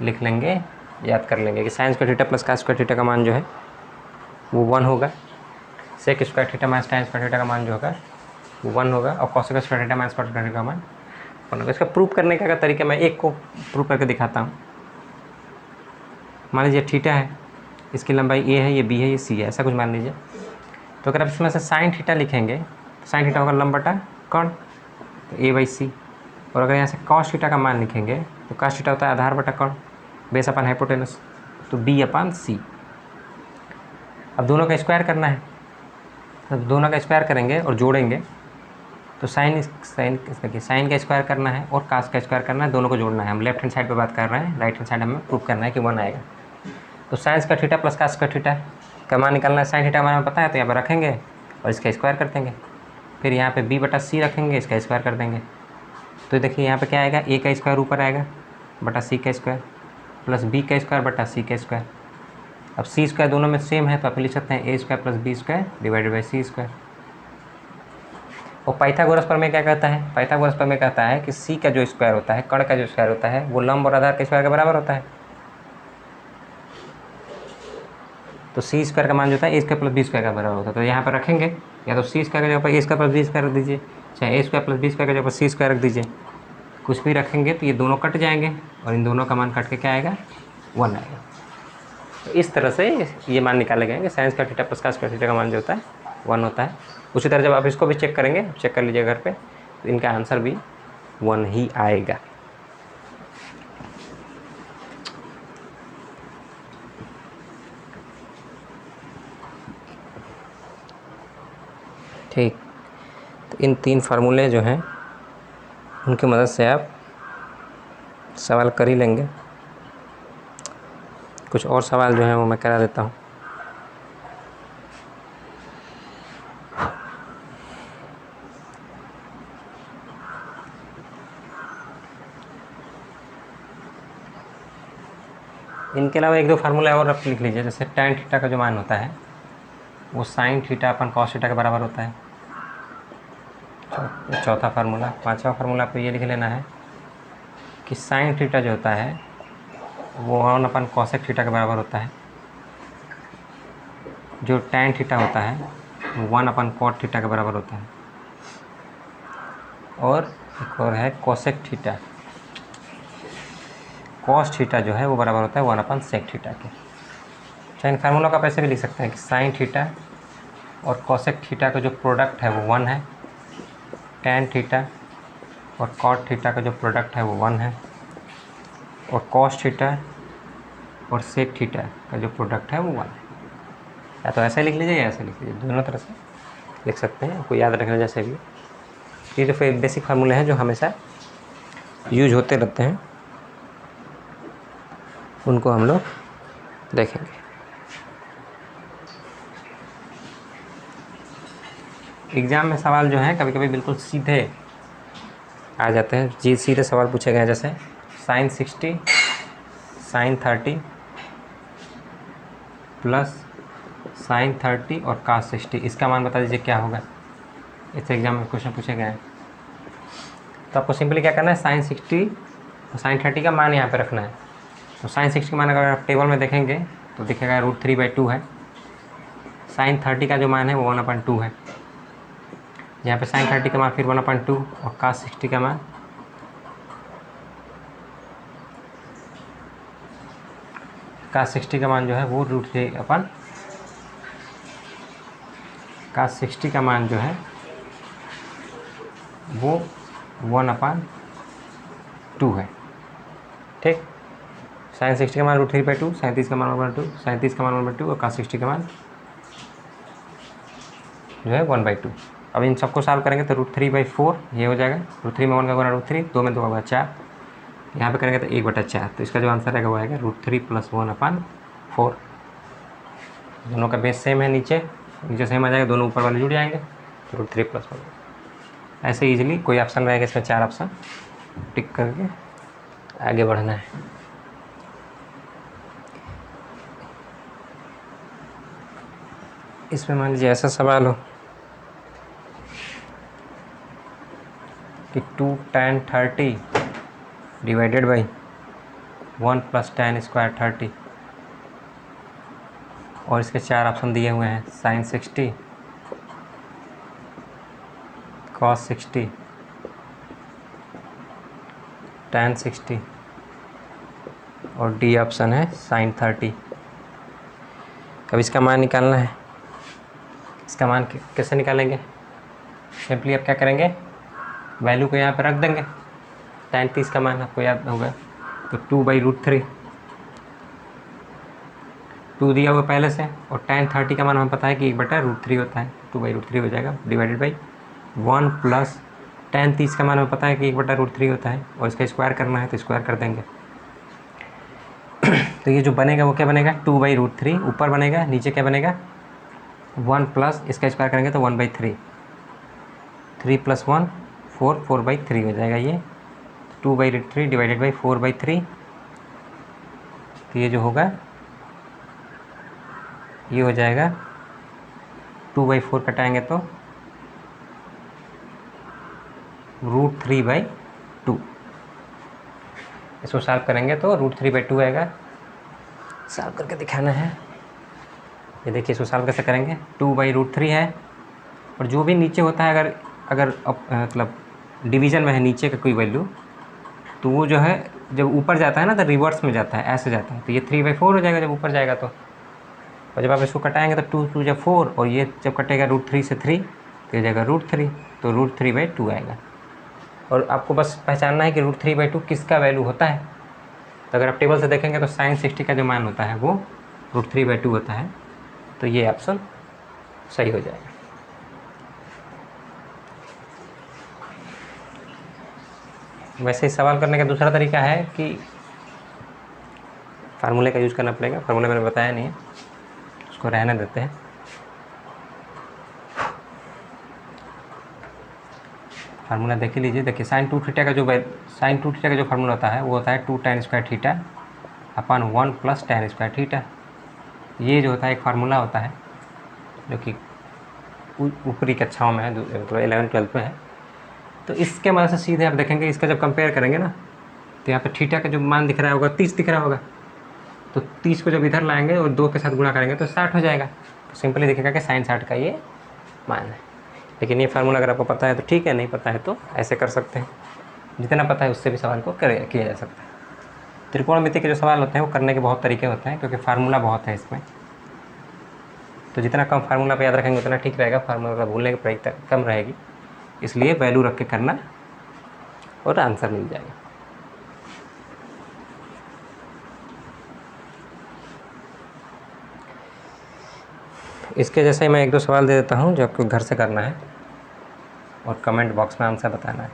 लिख लेंगे, याद कर लेंगे कि sine square theta plus cos square theta का मान जो है वो 1 होगा, sec square theta minus tan square theta का मान जो होगा वो 1 होगा, और cosec square theta minus cot square theta का मान 1 होगा। इसका प्रूफ करने का तरीका मैं एक को प्रूफ करके दिखाता हूँ। मान लीजिए थीटा है, इसकी लंबाई A है, ये B है, ये C है, ऐसा कुछ मान लीजिए। तो अगर आप इसमें से साइन थीटा लिखेंगे तो साइन थीटा होगा लंब बटा कर्ण, तो A/C। और अगर यहाँ से कॉस थीटा का मान लिखेंगे तो कॉस थीटा होता है आधार बटा कर्ण, बेस अपन हाइपोटेनस, तो B/C। अब दोनों का स्क्वायर करना है, तो दोनों का स्क्वायर करेंगे और जोड़ेंगे, तो साइन का स्क्वायर करना है और कास का स्क्वायर करना है, दोनों को जोड़ना है। हम लेफ्ट हैंड साइड पे बात कर रहे हैं, राइट हैंड साइड हमें प्रूव करना है कि 1 आएगा। तो sine square theta plus cos square theta का मान निकालना है। साइन थीटा हमें पता है, तो यहाँ पर रखेंगे और इसका स्क्वायर कर देंगे, फिर यहाँ पे B/C रखेंगे, इसका स्क्वायर कर देंगे। तो देखिए यहाँ पे क्या आएगा, A का स्क्वायर ऊपर आएगा बटा C का स्क्वायर, प्लस B का स्क्वायर बटा C का स्क्वायर। अब C स्क्वायर दोनों में सेम है, तो आप लिख सकते हैं A square plus B square divided by C square. और पाइथागोरस प्रमेय क्या कहता है, पाइथागोरस प्रमेय कहता है कि C का जो स्क्वायर होता है, कर्ण का जो स्क्वायर होता है, वो लंब और आधार के स्क्वायर के बराबर होता है। तो C स्क्वायर का मान जो होता है A square plus B square का बराबर होता है। तो यहाँ पर रखेंगे, या तो C स्क्वायर का जगह पर A square plus B square रख दीजिए, चाहे A square plus B square का जगह पर C स्क्वायर रख दीजिए, कुछ भी रखेंगे तो ये दोनों कट जाएंगे और इन दोनों का मान कट के क्या आएगा, 1 आएगा। तो इस तरह से ये मान निकाले गए कि sine square theta plus cos square theta का मान जो होता है 1 होता है। उसी तरह जब आप इसको भी चेक करेंगे, चेक कर लीजिए घर पे, तो इनका आंसर भी 1 ही आएगा। ठीक, तो इन 3 फार्मूले जो हैं उनकी मदद से आप सवाल कर ही लेंगे। कुछ और सवाल जो हैं वो मैं करा देता हूँ। इनके अलावा 1-2 फार्मूला और आप लिख लीजिए, जैसे tan थीटा का जो मान होता है वो साइन थीटा अपन कॉस थीटा के बराबर होता है, चौथा फार्मूला। 5वां फार्मूला आपको ये लिख लेना है कि साइन थीटा जो होता है वो 1 अपन कॉसेक थीटा के बराबर होता है, जो tan थीटा होता है वो 1 अपन कॉट थीटा के बराबर होता है, और एक और है कॉसेक थीटा, कॉस थीटा जो है वो बराबर होता है 1 अपन सेक थीटा के। चाहे इन फार्मूलों का आप ऐसे भी लिख सकते हैं कि साइन थीटा और कॉसेक थीटा का जो प्रोडक्ट है वो 1 है, tan थीटा और कॉट थीटा का जो प्रोडक्ट है वो 1 है, और कॉस थीटा और सेक थीटा का जो प्रोडक्ट है वो 1 है। या तो ऐसे लिख लीजिए या ऐसे लिख लीजिए, दोनों तरह से लिख सकते हैं, आपको याद रखना जैसे भी। ये जो फिर बेसिक फार्मूले हैं जो हमेशा यूज होते रहते हैं, उनको हम लोग देखेंगे। एग्ज़ाम में सवाल जो है कभी कभी बिल्कुल सीधे आ जाते हैं, जी सीधे सवाल पूछे गए हैं, जैसे sin 60, sin 30 प्लस साइन 30 और cos 60। इसका मान बता दीजिए क्या होगा। इस एग्जाम में क्वेश्चन पूछे गए हैं। तो आपको सिंपली क्या करना है, साइन 60 और साइन 30 का मान यहाँ पे रखना है। तो साइन 60 का मान अगर आप टेबल में देखेंगे तो दिखेगा √3/2 है। साइन 30 का जो मान है वो 1/2 है। यहाँ पे साइन 30 का मान फिर 1/2 और cos 60 का मान cos 60 का मान जो है वो cos 60 का मान जो है वो 1/2 है। ठीक, साइन 60 का मान √3/2, 37 का मान 1/2, 37 का मान 1/2 और cos 60 का मान जो है 1/2। अब इन सबको सॉल्व करेंगे तो √3/4 ये हो जाएगा। √3 में 1 का गुना √3, 2 में 2 का गुना 4, यहाँ पे करेंगे तो 1/4। तो इसका जो आंसर रहेगा वो आएगा √3 + 1/4। दोनों का बेस सेम है, नीचे सेम आ जाएगा, दोनों ऊपर वाले जुड़ जाएंगे तो √3 + 1। ऐसे इजीली कोई ऑप्शन रहेगा इसमें 4 ऑप्शन टिक करके आगे बढ़ना है। इसमें मान लीजिए ऐसा सवाल हो कि 2 tan 30 डिवाइडेड बाई 1 + tan² 30 और इसके 4 ऑप्शन दिए हुए हैं, साइन 60, cos 60, tan 60 और डी ऑप्शन है साइन 30। अब इसका मान निकालना है। इसका मान कैसे निकालेंगे, सिंपली आप क्या करेंगे, वैल्यू को यहाँ पर रख देंगे। tan 30 का मान आपको याद होगा तो 2/√3, 2 दिया हुआ पहले से, और tan 30 का मान हमें पता है कि 1/√3 होता है, 2/√3 हो जाएगा, डिवाइडेड बाई 1 प्लस tan 30 का मान हमें पता है कि 1/√3 होता है, और इसका स्क्वायर करना है तो स्क्वायर कर देंगे। तो ये जो बनेगा वो क्या बनेगा, 2/√3 ऊपर बनेगा, नीचे क्या बनेगा 1 प्लस इसका स्क्वायर करेंगे तो 1/3, 3 + 1 4, 4/3 हो जाएगा ये, 2/3 डिवाइडेड बाई 4/3। तो ये जो होगा ये हो जाएगा 2/4 कटाएंगे तो √3/2। इसको सॉल्व करेंगे तो √3/2 आएगा। सॉल्व करके दिखाना है। ये देखिए इसको सॉल्व कैसे करेंगे, 2/√3 है, और जो भी नीचे होता है अगर मतलब डिवीज़न में है नीचे का कोई वैल्यू, तो वो जो है जब ऊपर जाता है ना तो रिवर्स में जाता है, ऐसे जाता है, तो ये 3/4 हो जाएगा जब ऊपर जाएगा तो। और जब आप इसको कटाएंगे तो 2 2 जब 4, और ये जब कटेगा √3 से 3 तो ये जाएगा √3, तो √3/2 आएगा। और आपको बस पहचानना है कि √3/2 किसका वैल्यू होता है। तो अगर आप टेबल से देखेंगे तो साइन 60 का जो मान होता है वो √3/2 होता है, तो ये ऑप्शन सही हो जाएगा। वैसे ही सवाल करने का दूसरा तरीका है कि फार्मूले का यूज़ करना पड़ेगा। फार्मूला मैंने बताया नहीं है, उसको रहने देते हैं। फार्मूला देख ही लीजिए। देखिए साइन 2θ का जो फार्मूला होता है वो होता है 2 tan² θ अपन 1 + tan² θ। ये जो होता है एक फार्मूला होता है जो कि ऊपरी कक्षाओं में है, मतलब 11th-12th में है। तो इसके मदद से सीधे आप देखेंगे, इसका जब कंपेयर करेंगे ना तो यहाँ पे थीटा का जो मान दिख रहा होगा 30 दिख रहा होगा, तो 30 को जब इधर लाएंगे और 2 के साथ गुणा करेंगे तो 60 हो जाएगा। तो सिंपली दिखेगा कि साइन 60 का ये मान है। लेकिन ये फार्मूला अगर आपको पता है तो ठीक है, नहीं पता है तो ऐसे कर सकते हैं। जितना पता है उससे भी सवाल को किया जा सकता है। त्रिकोणमिति के जो सवाल होते हैं वो करने के बहुत तरीके होते हैं, क्योंकि फार्मूला बहुत है इसमें। तो जितना कम फार्मूला पे याद रखेंगे उतना ठीक रहेगा, फार्मूला भूलने की प्रवृत्ति कम रहेगी। इसलिए वैल्यू रख के करना और आंसर मिल जाएगा। इसके जैसे ही मैं 1-2 सवाल दे देता हूँ जो आपको घर से करना है और कमेंट बॉक्स में आंसर बताना है।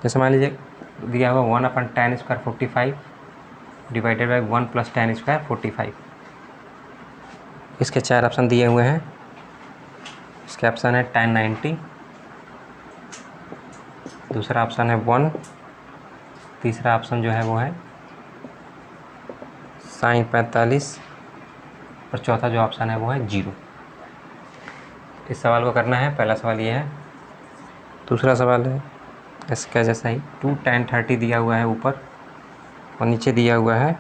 जैसे मान लीजिए दिया हुआ 1/tan² 45 डिवाइडेड बाई 1 + tan² 45। इसके 4 ऑप्शन दिए हुए हैं। इसके ऑप्शन है tan 90, दूसरा ऑप्शन है 1, तीसरा ऑप्शन जो है वो है साइन 45 और चौथा जो ऑप्शन है वो है 0। इस सवाल को करना है। पहला सवाल ये है। दूसरा सवाल है इसका जैसा ही 2 tan 30 दिया हुआ है ऊपर और नीचे दिया हुआ है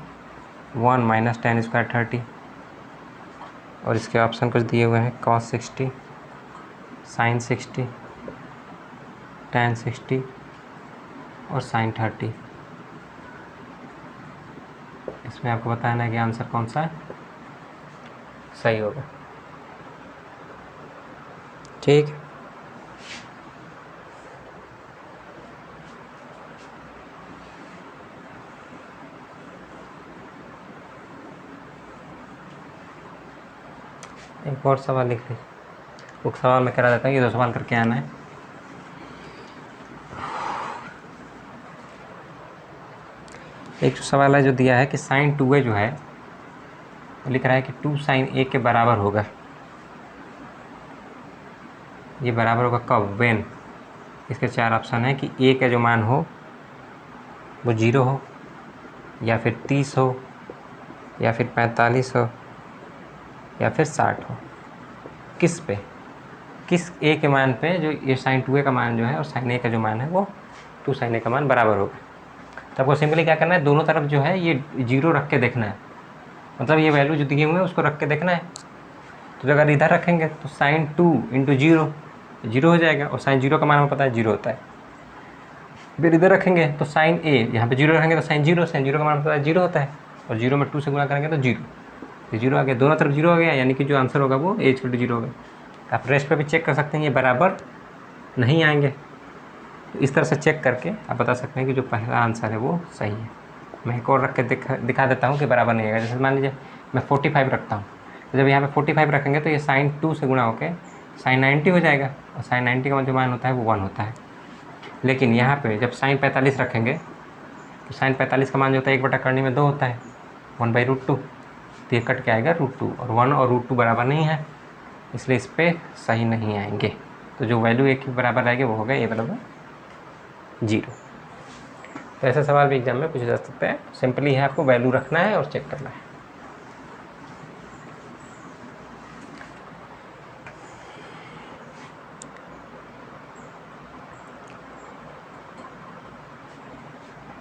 1 माइनस tan स्क्वायर 30 और इसके ऑप्शन कुछ दिए हुए हैं cos 60, sin 60, tan 60 और sin 30। इसमें आपको बताना है कि आंसर कौन सा सही होगा। ठीक है, एक और सवाल लिख लीजिए। एक सवाल मैं करा देता हूँ, ये 2 सवाल करके आना है। एक सवाल है जो दिया है कि sin 2a जो है वो लिख रहा है कि 2 sin a के बराबर होगा। ये बराबर होगा कब? व्हेन। इसके 4 ऑप्शन है कि a का जो मान हो वो 0 हो, या फिर 30 हो, या फिर 45 हो, या फिर 60 हो। किस पे? किस a के मान पे जो ये sin 2a का मान जो है और sin a का जो मान है वो 2 sin a का मान बराबर होगा। तो आपको सिंपली क्या करना है, दोनों तरफ जो है ये 0 रख के देखना है। मतलब ये वैल्यू जो दिए हुए हैं उसको रख के देखना है। तो अगर इधर रखेंगे तो sin 2 इंटू 0 हो जाएगा और sin 0 का मान हमें पता है 0 होता है। फिर इधर रखेंगे तो sin a, यहाँ पे 0 रखेंगे तो sin 0 का मान पता है 0 होता है और 0 में 2 से गुणा करेंगे तो 0, तो 0 आ गया। दोनों तरफ 0 हो गया, यानी कि जो आंसर होगा वो a = 0 होगा। आप रेस्ट पे भी चेक कर सकते हैं, ये बराबर नहीं आएंगे। तो इस तरह से चेक करके आप बता सकते हैं कि जो पहला आंसर है वो सही है। मैं एक और रख के दिखा देता हूँ कि बराबर नहीं आएगा। जैसे मान लीजिए मैं 45 रखता हूँ, तो जब यहाँ पे 45 रखेंगे तो ये sin 2 से गुणा होकर sin 90 हो जाएगा और sin 90 का जो मान होता है वो 1 होता है। लेकिन यहाँ पे जब sin 45 रखेंगे तो sin 45 का मान जो होता है 1/2 होता है, 1/√2। तो ये कट के आएगा √2 और 1 और √2 बराबर नहीं है, इसलिए इस पर सही नहीं आएंगे। तो जो वैल्यू एक के बराबर आएगी वो होगा a बराबर 0। तो ऐसे सवाल भी एग्जाम में पूछे जा सकते हैं। सिंपली है आपको वैल्यू रखना है और चेक करना है।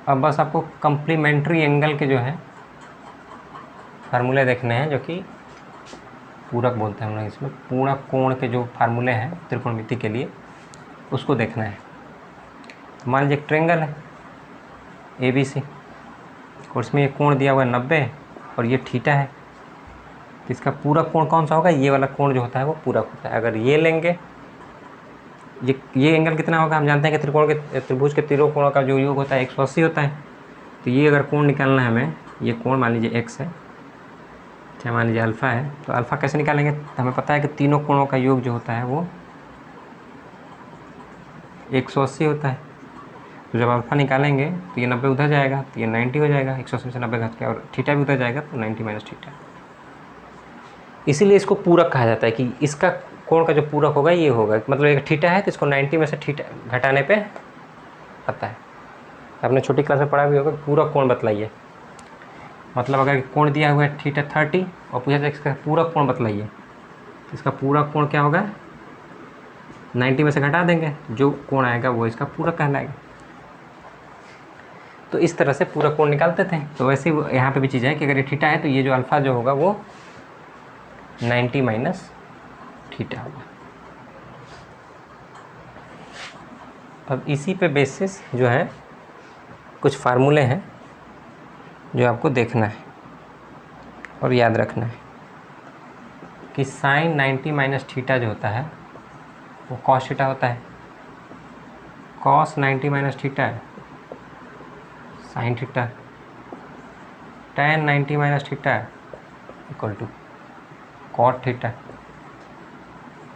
अब बस आपको कम्प्लीमेंट्री एंगल के जो है फार्मूले देखने हैं, जो कि पूरक बोलते हैं हम लोग इसमें। पूरक कोण के जो फार्मूले हैं त्रिकोणमिति के लिए उसको देखना है। मान लीजिए एक ट्रेंगल है ABC और इसमें ये कोण दिया हुआ है 90 और ये थीटा है। तो इसका पूरक कोण कौन सा होगा? ये वाला कोण जो होता है वो पूरक होता है। अगर ये लेंगे, ये एंगल कितना होगा? हम जानते हैं कि त्रिभुज के तीनों कोणों का जो योग होता है 180 होता है। तो ये अगर कोण निकालना है हमें, ये कोण मान लीजिए x है, चाहे मान लीजिए अल्फ़ा है, तो अल्फ़ा कैसे निकालेंगे? तो हमें पता है कि तीनों कोणों का योग जो होता है वो 180 होता है। तो जब अल्फ़ा निकालेंगे तो ये 90 उधर जाएगा तो ये 90 हो जाएगा, 180 से 90 घट के, और थीटा भी उधर जाएगा तो 90 माइनस थीटा। इसीलिए इसको पूरक कहा जाता है कि इसका कोण का जो पूरक होगा ये होगा। मतलब एक थीटा है तो इसको 90 में से थीटा घटाने पे आता है। आपने छोटी क्लास में पढ़ा भी होगा, पूरक कोण बतलाइए। मतलब अगर कोण दिया हुआ है थीटा 30 और पूछा जाए इसका पूरक कोण बतलाइए, तो इसका पूरक कोण क्या होगा? 90 में से घटा देंगे, जो कोण आएगा वो इसका पूरक कहलाएगा। तो इस तरह से पूरक कोण निकालते थे। तो वैसे ही यहाँ पे भी चीज़ है कि अगर ये थीटा है तो ये जो अल्फ़ा जो होगा वो 90 माइनस थीटा होगा। अब इसी पे बेसिस जो है कुछ फार्मूले हैं जो आपको देखना है और याद रखना है कि साइन 90 माइनस थीटा जो होता है वो कॉस थीटा होता है। कॉस 90 माइनस थीटा है sine theta. tan 90 minus theta equal to cot theta.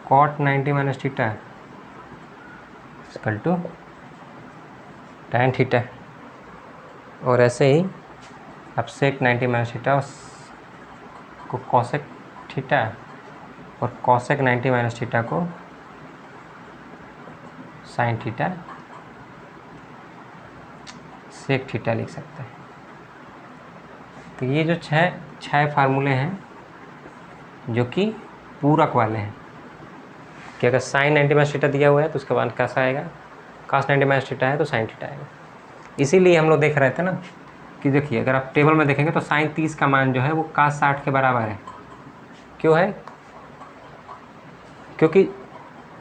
Cot 90 minus theta equal to tan theta. और ऐसे ही अब सेक 90 माइनस थीटा को कॉसेक थीटा और कॉसेक 90 माइनस थीटा को साइन थीटा सेक थीटा लिख सकते हैं। तो ये जो छः फार्मूले हैं जो कि पूरक वाले हैं कि अगर साइन 90 माइनस थीटा दिया हुआ है तो उसके बाद कैसा आएगा, cos 90 माइनस थीटा है तो साइन थीटा आएगा। इसीलिए हम लोग देख रहे थे ना कि देखिए अगर आप टेबल में देखेंगे तो साइन 30 का मान जो है वो cos 60 के बराबर है। क्यों है? क्योंकि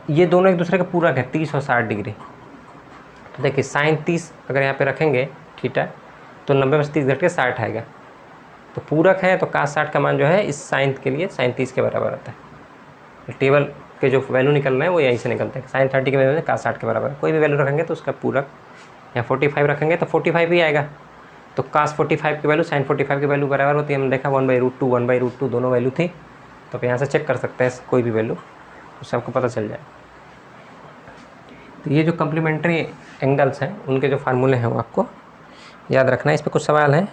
ये दोनों एक दूसरे के पूरक है, 30 और 60 डिग्री। तो देखिए साइन 30 अगर यहाँ पे रखेंगे थीटा तो 90 में से 30 घट के 60 आएगा, तो पूरक है तो cos 60 का मान जो है इस साइन के लिए साइन 30 के बराबर आता है। टेबल के जो वैल्यू निकल रहे हैं वो यहीं से निकलते हैं। साइन 30 के वैल्यू cos 60 के बराबर है। कोई भी वैल्यू रखेंगे तो उसका पूरक, या 45 रखेंगे तो 45 ही आएगा। तो cos 45 की वैल्यू साइन 45 की वैल्यू बराबर होती है। हमने देखा 1/√2 1/√2 दोनों वैल्यू थी, तो आप यहाँ से चेक कर सकते हैं कोई भी वैल्यू, तो सबको पता चल जाए। तो ये जो कम्प्लीमेंट्री एंगल्स हैं उनके जो फार्मूले हैं वो आपको याद रखना है। इस पर कुछ सवाल हैं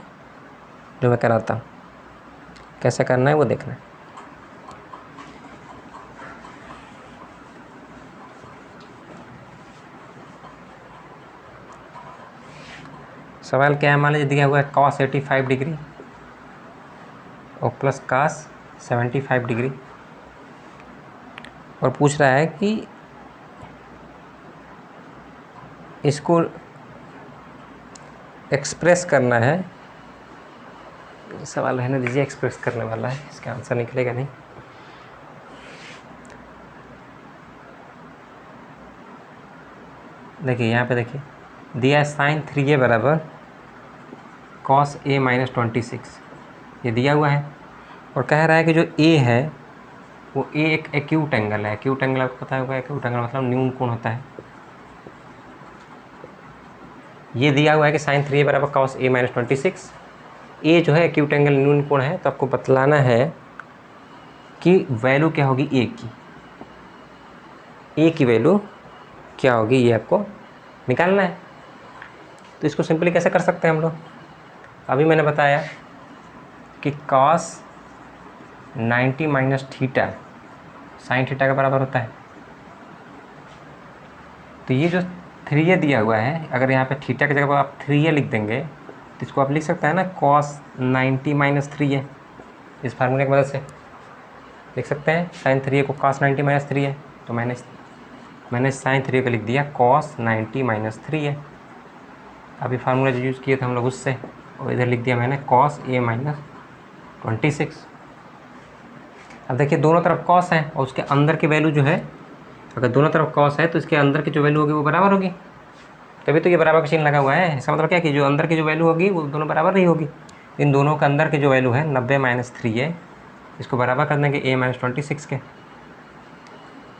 जो मैं कराता हूँ, कैसे करना है वो देखना है। सवाल क्या है, मान लीजिए दिया हुआ है cos 85 डिग्री और प्लस cos 75 डिग्री, और पूछ रहा है कि इसको एक्सप्रेस करना है। सवाल रहने दीजिए, एक्सप्रेस करने वाला है, इसका आंसर निकलेगा नहीं। देखिए यहाँ पे देखिए दिया है साइन 3a बराबर cos a माइनस 26, ये दिया हुआ है और कह रहा है कि जो a है वो a एक एक्यूट एंगल है। एक्यूट एंगल आपको पता होगा, एक्यूट एंगल मतलब न्यून कोण होता है। ये दिया हुआ है कि साइन 3a बराबर cos a माइनस 26, a जो है एक्यूट एंगल न्यून कोण है, तो आपको बतलाना है कि वैल्यू क्या होगी a की। a की वैल्यू क्या होगी ये आपको निकालना है। तो इसको सिंपली कैसे कर सकते हैं हम लोग, अभी मैंने बताया कि cos 90 minus theta sine theta के बराबर होता है। तो ये जो 3a दिया हुआ है, अगर यहाँ पे थीटा की जगह पर आप 3a लिख देंगे तो इसको आप लिख सकते हैं ना cos 90 माइनस 3a। इस फार्मूले की मदद से लिख सकते हैं साइन 3a को cos 90 माइनस 3a। तो मैंने साइन 3a को लिख दिया cos 90 माइनस 3a। अभी फार्मूला जो यूज़ किए थे हम लोग उससे, और इधर लिख दिया मैंने cos a माइनस 26। अब देखिए दोनों तरफ cos है और उसके अंदर की वैल्यू जो है, अगर दोनों तरफ cos है तो इसके अंदर की जो वैल्यू होगी वो बराबर होगी, तभी तो ये बराबर का चिन्ह लगा हुआ है। इसका मतलब क्या कि जो अंदर की जो वैल्यू होगी वो दोनों बराबर नहीं होगी। इन दोनों के अंदर की जो वैल्यू है 90 माइनस 3a, इसको बराबर कर देंगे a माइनस 26 के।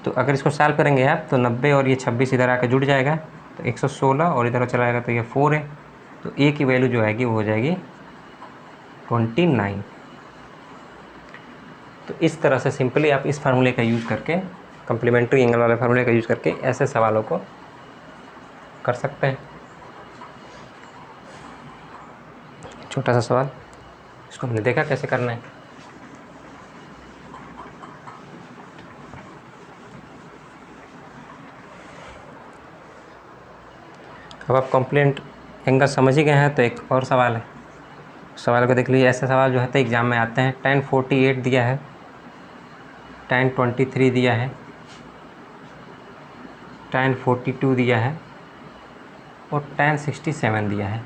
तो अगर इसको सॉल्व करेंगे आप तो 90 और ये 26 इधर आकर जुड़ जाएगा तो 116, और इधर चला जाएगा तो ये 4 है। तो a की वैल्यू जो आएगी वो हो जाएगी 29। तो इस तरह से सिंपली आप इस फार्मूले का यूज़ करके, कम्प्लीमेंट्री एंगल वाले फार्मूले का यूज़ करके ऐसे सवालों को कर सकते हैं। छोटा सा सवाल, इसको हमने देखा कैसे करना है। अब आप कंप्लीट एंगल समझ ही गए हैं तो एक और सवाल है, सवाल को देख लीजिए। ऐसे सवाल जो है तो एग्ज़ाम में आते हैं। tan 48 दिया है, tan 23 दिया है, tan 42 दिया है और tan 67 दिया है,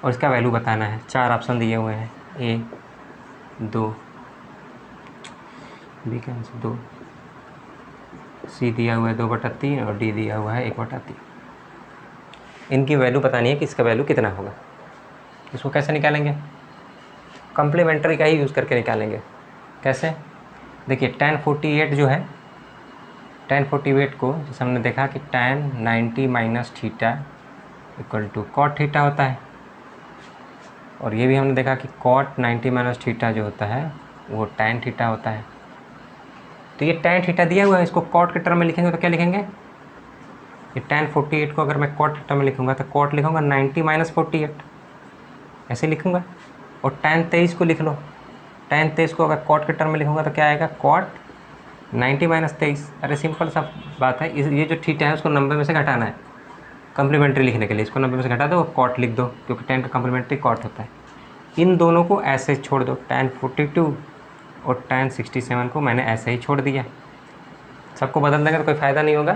और इसका वैल्यू बताना है। 4 ऑप्शन दिए हुए हैं, A 2, B कैंसिल 2, C दिया हुआ है 2/3 और D दिया हुआ है 1/3। इनकी वैल्यू बतानी है कि इसका वैल्यू कितना होगा। इसको कैसे निकालेंगे, कम्प्लीमेंट्री का ही यूज़ करके निकालेंगे। कैसे, देखिए tan 48 जो है, tan 48 को जैसे हमने देखा कि tan 90 minus theta equal to cot theta होता है, और ये भी हमने देखा कि cot 90 माइनस थीटा जो होता है वो tan थीटा होता है। तो ये tan थीटा दिया हुआ है, इसको cot के टर्म में लिखेंगे तो क्या लिखेंगे, ये tan 48 को अगर मैं cot थीटा में लिखूँगा तो cot लिखूँगा 90 माइनस 48, ऐसे लिखूँगा। और tan 23 को लिख लो, tan 23 को अगर cot के टर्म में लिखूँगा तो क्या आएगा, cot 90 माइनस 23। अरे सिंपल सा बात है, ये जो थीटा है उसको 90 में से घटाना है कम्प्लीमेंट्री लिखने के लिए। इसको 90 में से घटा दो और cot लिख दो, क्योंकि tan का कम्प्लीमेंट्री cot होता है। इन दोनों को ऐसे छोड़ दो, tan 42 और tan 67 को मैंने ऐसे ही छोड़ दिया। सबको बदल देंगे तो कोई फ़ायदा नहीं होगा,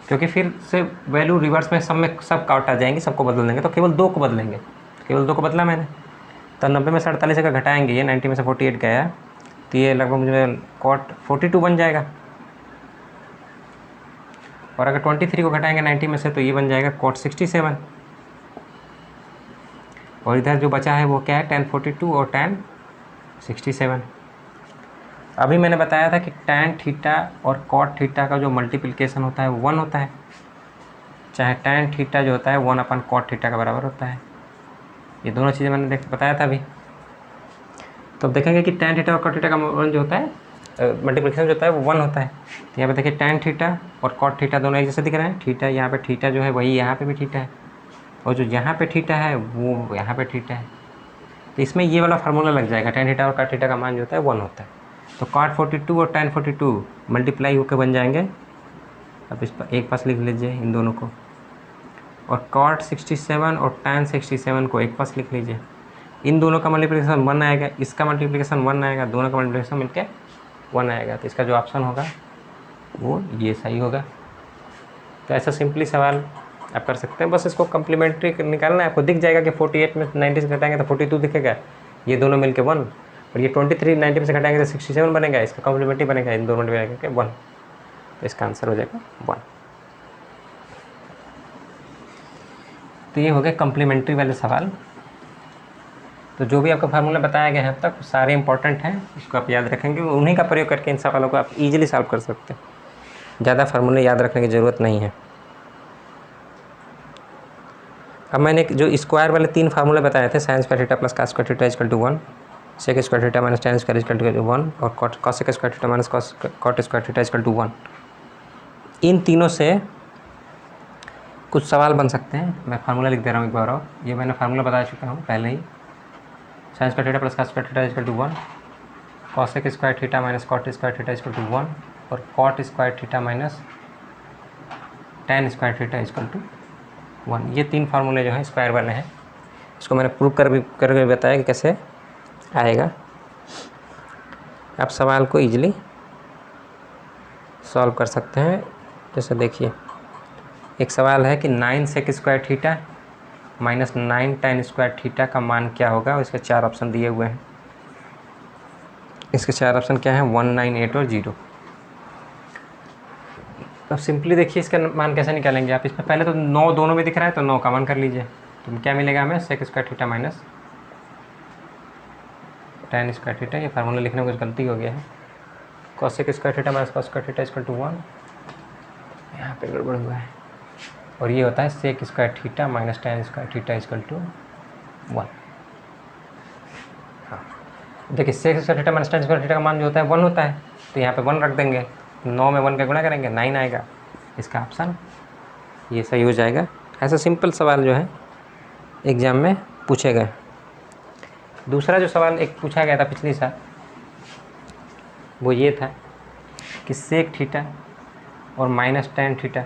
क्योंकि फिर से वैल्यू रिवर्स में सब काउंट आ जाएंगी। सबको बदल देंगे तो केवल 2 को बदलेंगे, केवल 2 को बदला मैंने। तो 90 में से 48 का घटाएंगे, ये 90 में से 48 गया, तो ये लगभग मुझे cot 42 बन जाएगा। और अगर 23 को घटाएंगे 90 में से तो ये बन जाएगा cot 67। और इधर जो बचा है वो क्या है, tan 42 और tan 67। अभी मैंने बताया था कि tan थीटा और cot थीटा का जो मल्टीप्लिकेशन होता है वो 1 होता है, चाहे tan थीटा जो होता है 1/cot थीटा का बराबर होता है। ये दोनों चीज़ें मैंने बताया था अभी। तो अब देखेंगे कि tan थीटा और cot थीटा का जो होता है मल्टीप्लिकेशन जो होता है वो 1 होता है। तो यहाँ पे देखिए tan थीटा और cot थीटा दोनों एक जैसे दिख रहे हैं। थीटा यहाँ पे थीटा जो है वही यहाँ पे भी थीटा है, और जो यहाँ पे थीटा है वो यहाँ पे थीटा है। तो इसमें ये वाला फार्मूला लग जाएगा, tan थीटा और cot थीटा का मान जो होता है 1 होता है। तो cot 42 और tan 42 मल्टीप्लाई होकर बन जाएंगे। अब इस पर एक पास लिख लीजिए इन दोनों को, और cot 67 और tan 67 को एक पास लिख लीजिए। इन दोनों का मल्टीप्लिकेशन 1 आएगा, इसका मल्टीप्लिकेशन 1 आएगा, दोनों का मल्टीप्लिकेशन मिलके 1 आएगा। तो इसका जो ऑप्शन होगा वो ये सही होगा। तो ऐसा सिंपली सवाल आप कर सकते हैं। बस इसको कम्प्लीमेंट्री निकालना है, आपको दिख जाएगा कि 48 में 90 से घटाएंगे तो 42 दिखेगा, ये दोनों मिलके 1, और ये 23 90 में से घटाएंगे तो 67 बनेगा, इसका कम्प्लीमेंट्री बनेगा, इन दोनों डिवाइड करके 1। तो इसका आंसर हो जाएगा 1। तो ये हो गए कम्प्लीमेंट्री वाले सवाल। तो जो भी आपका फार्मूला बताया गया है अब तक सारे इंपॉर्टेंट हैं, इसको आप याद रखेंगे, उन्हीं का प्रयोग करके इन सवालों को आप इजीली सॉल्व कर सकते हैं। ज़्यादा फार्मूले याद रखने की ज़रूरत नहीं है। अब मैंने जो स्क्वायर वाले 3 फार्मूले बताए थे, sine square theta plus cos square theta equal to 1, sec square theta minus tan square equal to 1, और cosec square theta minus cot square theta equal to 1, इन तीनों से कुछ सवाल बन सकते हैं। मैं फार्मूला लिख दे रहा हूँ एक बार और, ये मैंने फार्मूला बता चुका हूँ पहले ही। Sine square theta plus cos square theta equal to 1, cosec square theta minus cot square theta equal to 1, और cot square theta minus tan square theta equal to 1। ये 3 फार्मूले जो हैं स्क्वायर वाले हैं, इसको मैंने प्रूव करके बताया कि कैसे आएगा। आप सवाल को ईजिली सॉल्व कर सकते हैं। जैसे देखिए, एक सवाल है कि 9 sec square theta minus 9 tan square theta का मान क्या होगा, और इसके 4 ऑप्शन दिए हुए हैं। इसके 4 ऑप्शन क्या हैं, 1, 9, 8 और 0। अब सिंपली देखिए इसका मान कैसे निकालेंगे आप। इसमें पहले तो 9 दोनों में दिख रहा है, तो 9 का मान कर लीजिए। तो क्या मिलेगा हमें, sec square theta minus tan square theta, ये फार्मूला लिखने में कुछ गलती हो गया है, cosec square theta minus cos square theta equal to 1, यहाँ पे गड़बड़ हुआ है, और ये होता है sec square theta minus tan square theta equal to 1। हाँ देखिए, sec square theta minus tan square theta का मान जो होता है 1 होता है, तो यहाँ पे 1 रख देंगे, 9 में 1 का गुणा करेंगे 9 आएगा। इसका ऑप्शन ये सही हो जाएगा। ऐसा सिंपल सवाल जो है एग्ज़ाम में पूछे गए। दूसरा जो सवाल एक पूछा गया था पिछली साल, वो ये था कि सेक थीटा और माइनस tan थीटा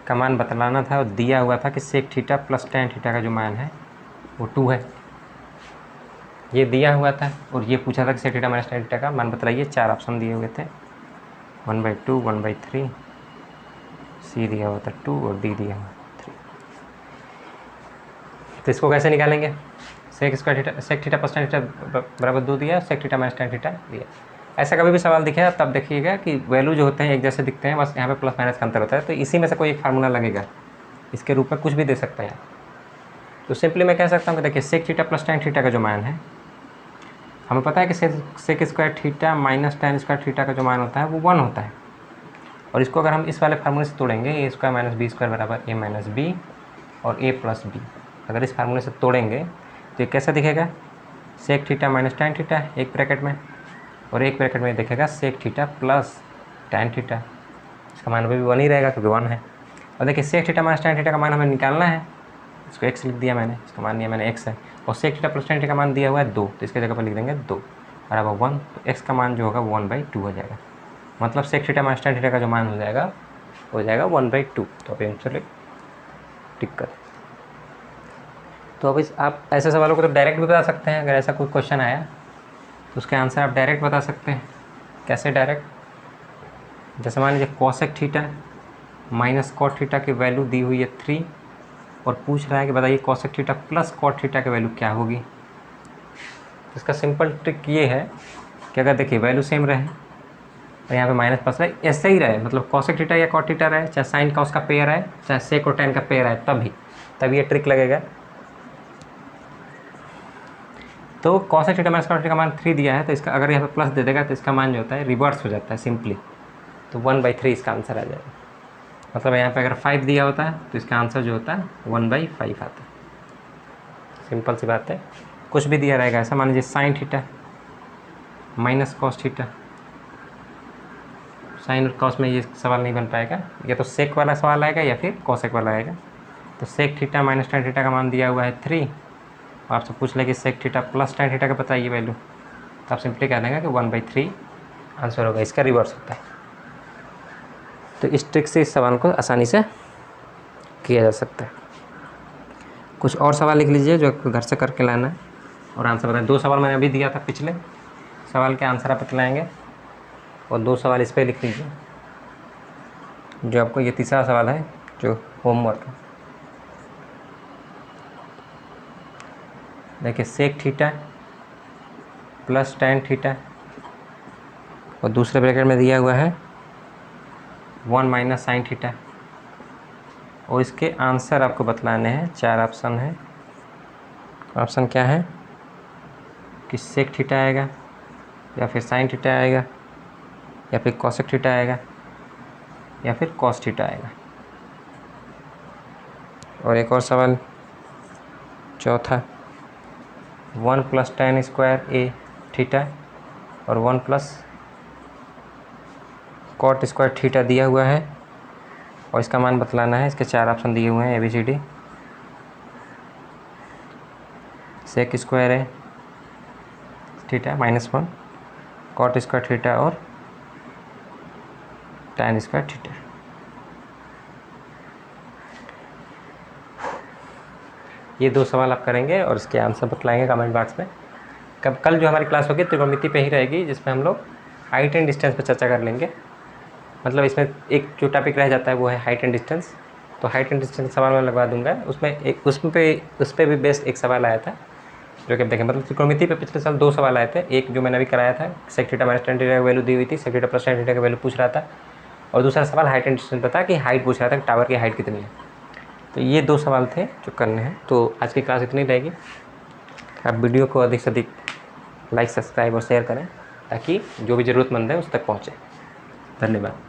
का मान बतलाना था, और दिया हुआ था कि sec theta plus tan theta का जो मान है वो 2 है, ये दिया हुआ था। और ये पूछा था कि sec theta minus tan theta का मान बतलाइए। 4 ऑप्शन दिए हुए थे, 1/2, 1/3, सी दिया हुआ था 2 और डी दिया हुआ 3। तो इसको कैसे निकालेंगे, sec theta plus tan theta बराबर 2 दिया, sec theta minus tan theta दिया। ऐसा कभी भी सवाल दिखेगा तब देखिएगा कि वैल्यू जो होते हैं एक जैसे दिखते हैं, बस यहाँ पे प्लस माइनस का अंतर होता है। तो इसी में से कोई एक फार्मूला लगेगा, इसके रूप में कुछ भी दे सकते हैं। तो सिंपली मैं कह सकता हूँ कि देखिए, sec theta plus tan theta का जो मान है, हमें पता है कि sec square theta minus tan square theta का जो मान होता है वो 1 होता है। और इसको अगर हम इस वाले फार्मूले से तोड़ेंगे, ए स्क्वायर माइनस बी स्क्वायर बराबर ए माइनस बी और ए प्लस बी, अगर इस फार्मूले से तोड़ेंगे तो ये कैसा दिखेगा, sec theta minus tan theta एक ब्रैकेट में, और एक ब्रैकेट में दिखेगा sec theta plus tan theta. इसका मान भी 1 ही रहेगा क्योंकि 1 है। और देखिए, sec theta minus tan theta का मान हमें निकालना है, इसको x लिख दिया मैंने, इसका मान लिया मैंने x है, और sec theta plus tan theta का मान दिया हुआ है 2, तो इसके जगह पर लिख देंगे 2 बराबर 1। तो x का मान जो होगा 1/2 हो जाएगा, मतलब sec theta minus tan theta का जो मान हो जाएगा 1/2। तो अब आंसर टिक कर। तो अब आप ऐसे सवालों को तो डायरेक्ट भी बता सकते हैं। अगर ऐसा कोई क्वेश्चन आया तो उसके आंसर आप डायरेक्ट बता सकते हैं। कैसे डायरेक्ट? जैसे मान लीजिए cosec theta minus cot theta की वैल्यू दी हुई है 3 और पूछ रहा है कि बताइए cosec theta plus cot theta की वैल्यू क्या होगी। तो इसका सिंपल ट्रिक ये है कि अगर देखिए वैल्यू सेम रहे और यहाँ पे माइनस प्लस रहे, ऐसे ही रहे, मतलब कोसेक थीटा या कॉट थीटा रहे, चाहे साइन का उसका पेयर है, चाहे सेक और टेन का पेयर है, तभी ये ट्रिक लगेगा। तो cosec theta minus cot theta का मान 3 दिया है, तो इसका अगर यहाँ पे प्लस दे देगा तो इसका मान जो होता है रिवर्स हो जाता है सिंपली, तो 1/3 इसका आंसर आ जाएगा। मतलब यहाँ पे अगर 5 दिया होता है तो इसका आंसर जो होता है 1/5 आता है। सिंपल सी बात है। कुछ भी दिया रहेगा ऐसा, मान लीजिए sine theta minus cos theta, sine और कॉस में ये सवाल नहीं बन पाएगा, या तो सेक वाला सवाल आएगा या फिर कॉसेक वाला आएगा। तो sec theta minus tan theta का मान दिया हुआ है 3 और आपसे पूछ ले कि sec theta plus tan theta का बताइए वैल्यू, तो आप सिंपली कह देंगे कि 1/3 आंसर होगा। इसका रिवर्स होता है। तो इस ट्रिक से इस सवाल को आसानी से किया जा सकता है। कुछ और सवाल लिख लीजिए जो घर से करके लाना है और आंसर बताएं। 2 सवाल मैंने अभी दिया था, पिछले सवाल के आंसर आप बतलाएँगे और 2 सवाल इस पर लिख लीजिए। जो आपको ये तीसरा सवाल है जो होमवर्क है, देखिए sec theta plus tan theta और दूसरे ब्रैकेट में दिया हुआ है 1 माइनस साइन थीटा, और इसके आंसर आपको बतलाने हैं। 4 ऑप्शन है। ऑप्शन क्या है कि सेक थीटा आएगा, या फिर साइन थीटा आएगा, या फिर कोसेक थीटा आएगा, या फिर कॉस थीटा आएगा। और एक और सवाल चौथा, 1 प्लस टेन स्क्वायर ए थीटा और 1 प्लस कॉट स्क्वायर थीटा दिया हुआ है और इसका मान बतलाना है। इसके 4 ऑप्शन दिए हुए हैं ABCD। सेक स्क्वायर है थीटा -1, कॉट स्क्वायर थीटा और tan स्क्वायर थीटा। ये 2 सवाल आप करेंगे और इसके आंसर बतलाएंगे कमेंट बॉक्स में। कल जो हमारी क्लास होगी त्रिकोणमिति पे ही रहेगी, जिसमें हम लोग हाइट एंड डिस्टेंस पे चर्चा कर लेंगे। मतलब इसमें एक जो टॉपिक रह जाता है वो है हाइट एंड डिस्टेंस। तो हाइट एंड डिस्टेंस सवाल मैं लगवा दूंगा। उस पर भी बेस्ट एक सवाल आया था जो कि आप देखें। मतलब त्रिकोणमिति पे पिछले साल 2 सवाल आए थे। एक जो मैंने अभी कराया था, sec theta minus tan theta की वैल्यू दी हुई थी, sec theta plus tan theta की वैल्यू पूछ रहा था, और दूसरा सवाल हाइट एंड डिस्टेंस पर था कि हाइट पूछ रहा था कि टावर की हाइट कितनी है। तो ये 2 सवाल थे जो करने हैं। तो आज की क्लास इतनी रहेगी। आप वीडियो को अधिक से अधिक लाइक, सब्सक्राइब और शेयर करें ताकि जो भी ज़रूरतमंद है उस तक पहुँचे। धन्यवाद।